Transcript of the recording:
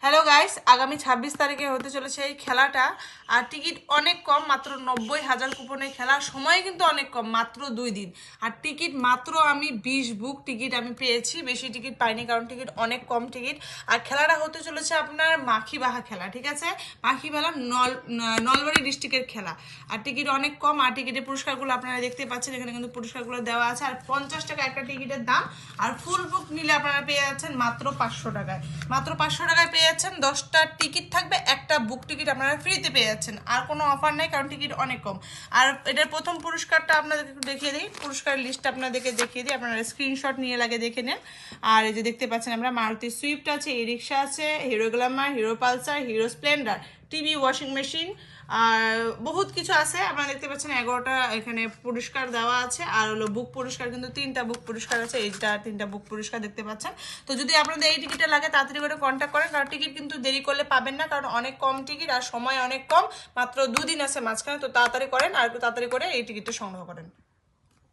Hello guys, আগামী 26 তারিখে হতে চলেছে এই খেলাটা। আর টিকিট অনেক কম, মাত্র 90,000 কুপনের খেলা। সময় কিন্তু অনেক কম, মাত্র 2 দিন। আর টিকিট মাত্র আমি 20 বুক টিকিট আমি পেয়েছি, বেশি টিকিট পাইনি কারণ টিকিট অনেক কম টিকিট। আর খেলাটা হতে চলেছে আপনার মাখিবাহা খেলা, ঠিক আছে? মাখিবাহা নলবাড়ি ডিস্ট্রিক্টের খেলা। আর টিকিট অনেক কম। আর টিকিটের পুরস্কারগুলো আপনারা দেখতে পাচ্ছেন, এখানে কিন্তু পুরস্কারগুলো দেওয়া আছে। আর 50 টাকা একটা টিকিটের দাম। আর ফুল বুক নিলে আপনারা পেয়ে যাচ্ছেন মাত্র 500 টাকায়। মাত্র 500 টাকায় পেয়ে যাচ্ছেন 10টা টিকিট থাকবে, একটা বুক টিকিট আপনারা ফ্রিতে পেয়ে যাচ্ছেন। আর কোনো অফার নেই কারণ টিকিট অনেক কম। আর এটার প্রথম পুরস্কারটা আপনাদেরকে একটু দেখিয়ে দিই, পুরস্কারের লিস্টটা আপনাদেরকে দেখিয়ে দিই, আপনারা স্ক্রিনশট নিয়ে লাগে দেখে নেন। আর এই যে দেখতে পাচ্ছেন আমরা মারুতি সুইফট আছে, ই রিক্সা আছে, Hero Glamour, Hero Pulsar, Hero Splendor, TV, washing machine, আর বহুত কিছু আছে। আপনারা দেখতে পাচ্ছেন 11টা এখানে পুরস্কার দেওয়া আছে। আর হলো বুক পুরস্কার কিন্তু 3টা বুক পুরস্কার আছে, এইটা 3টা বুক পুরস্কার দেখতে পাচ্ছেন। তো যদি আপনাদের এই টিকিটটা লাগে তাড়াতাড়ি করে কন্ট্যাক্ট করেন, কারণ টিকিট কিন্তু দেরি করলে পাবেন না, কারণ অনেক কম টিকিট আর সময় অনেক কম, মাত্র 2 দিন আছে মাঝখানে। তো তাড়াতাড়ি করেন আর একটু তাড়াতাড়ি করে এই টিকিটটা সংগ্রহ করেন।